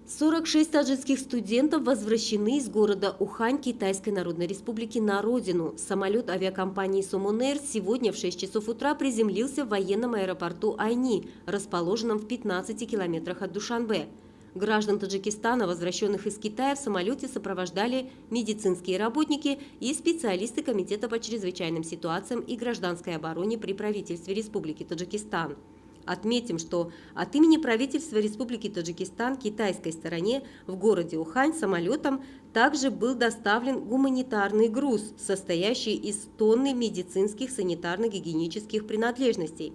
46 таджикских студентов возвращены из города Ухань Китайской Народной Республики на родину. Самолет авиакомпании «Сомонэйр» сегодня в 6 часов утра приземлился в военном аэропорту Айни, расположенном в 15 километрах от Душанбе. Граждан Таджикистана, возвращенных из Китая, в самолете сопровождали медицинские работники и специалисты Комитета по чрезвычайным ситуациям и гражданской обороне при правительстве Республики Таджикистан. Отметим, что от имени правительства Республики Таджикистан китайской стороне в городе Ухань самолетом также был доставлен гуманитарный груз, состоящий из тонны медицинских санитарно-гигиенических принадлежностей.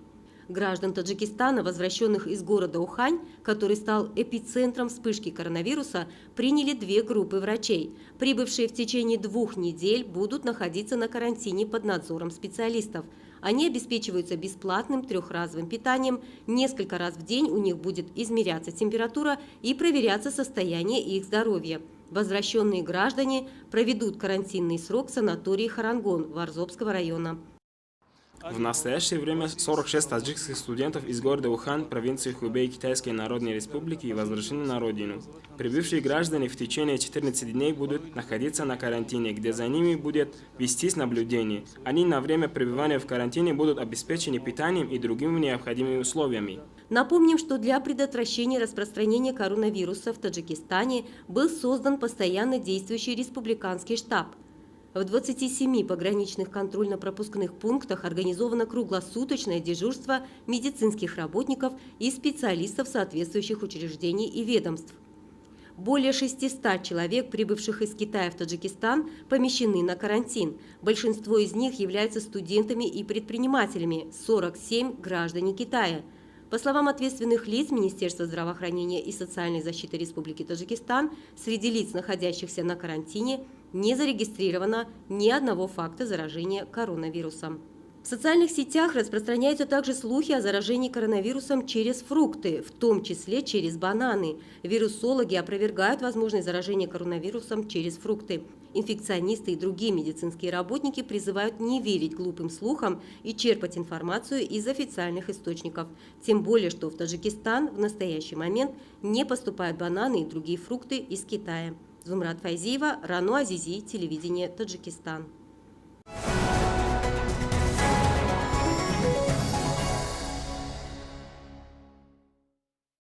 Граждан Таджикистана, возвращенных из города Ухань, который стал эпицентром вспышки коронавируса, приняли 2 группы врачей. Прибывшие в течение 2 недель будут находиться на карантине под надзором специалистов. Они обеспечиваются бесплатным 3-разовым питанием, несколько раз в день у них будет измеряться температура и проверяться состояние их здоровья. Возвращенные граждане проведут карантинный срок в санатории Харангон Варзобского района. В настоящее время 46 таджикских студентов из города Ухан, провинции Хубей Китайской Народной Республики, возвращены на родину. Прибывшие граждане в течение 14 дней будут находиться на карантине, где за ними будет вестись наблюдение. Они на время пребывания в карантине будут обеспечены питанием и другими необходимыми условиями. Напомним, что для предотвращения распространения коронавируса в Таджикистане был создан постоянно действующий республиканский штаб. В 27 пограничных контрольно-пропускных пунктах организовано круглосуточное дежурство медицинских работников и специалистов соответствующих учреждений и ведомств. Более 600 человек, прибывших из Китая в Таджикистан, помещены на карантин. Большинство из них являются студентами и предпринимателями, 47 – граждане Китая. По словам ответственных лиц Министерства здравоохранения и социальной защиты Республики Таджикистан, среди лиц, находящихся на карантине, не зарегистрировано ни одного факта заражения коронавирусом. В социальных сетях распространяются также слухи о заражении коронавирусом через фрукты, в том числе через бананы. Вирусологи опровергают возможность заражения коронавирусом через фрукты. Инфекционисты и другие медицинские работники призывают не верить глупым слухам и черпать информацию из официальных источников. Тем более, что в Таджикистан в настоящий момент не поступают бананы и другие фрукты из Китая. Зумрат Файзиева, Рано Азизи, телевидение Таджикистан.